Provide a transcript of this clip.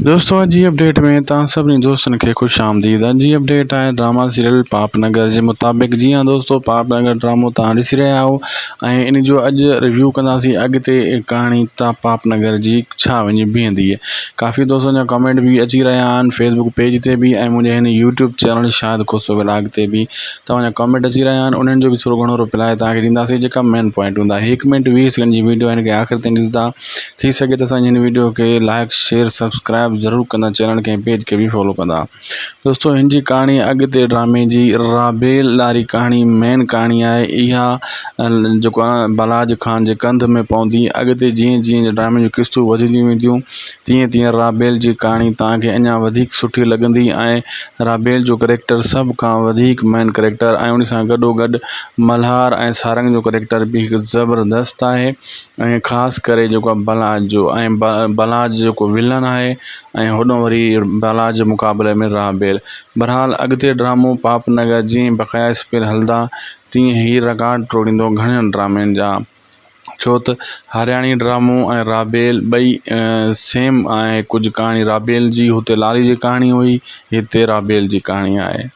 दोस्तों अॼु जी अपडेट में तव्हां सभिनी दोस्तनि खे ख़ुशि आमदीद। अॼु जी अपडेट आहे ड्रामा सीरियल पापनगर जे मुताबिक़। जीअं दोस्तों पापनगर ड्रामो तव्हां ॾिसी रहिया आहियो ऐं इन जो अॼु रिव्यू कंदासीं अॻिते कहाणी पापनगर जी छा वञी बीहंदी आहे। काफ़ी दोस्तनि जा कमेंट भी अची रहिया आहिनि फेसबुक पेज ते भी ऐं मुंहिंजे हिन यूट्यूब चैनल शाहिद खुसरो ब्लॉग ते भी तव्हांजा कमेंट अची रहिया आहिनि। उन्हनि जो भी थोरो घणो रिप्लाई तव्हांखे ॾींदासीं जेका मेन पॉइंट हूंदा। 1 मिनट 20 सेकंड जी वीडियो हिन खे आख़िर ताईं ॾिसंदा थी सघे त असांजी हिन वीडियो खे लाइक शेयर सब्सक्राइब ज़रूरु कंदा, चैनल के पेज के भी फॉलो कंदा। दोस्तों हिन जी कहाणी अॻिते ड्रामे जी राबेल वारी कहाणी मेन कहाणी आहे। इहा जेको आहे बलाज ख़ान जे कंध में पवंदी। अॻिते जीअं जीअं ड्रामे जूं क़िस्तूं वधंदियूं वेंदियूं तीअं तीअं राबेल जी कहाणी तव्हांखे अञा वधीक सुठी लॻंदी ऐं राबेल जो करेक्टर सभ खां वधीक मेन करेक्टर ऐं उन सां गॾोगॾु मल्हार ऐं सारंग जो करेक्टर भी हिकु ज़बरदस्त आहे ऐं ख़ासि करे जेको आहे बलाज जो ऐं बलाज जेको विलन आहे ऐं होॾो वरी बलाज जे मुक़ाबले में राबेल। बहरहाल अॻिते ड्रामो पापनगर जीअं बक़ाया स्पीड हलंदा तीअं ई रिकॉर्ड तोड़ींदो घणनि ड्रामनि जा, छो त हरियाणी ड्रामो ऐं राबेल ॿई सेम आहे। कुझु कहाणी राबेल जी हुते लाली जी कहाणी हुई, हिते राबेल जी कहाणी आहे।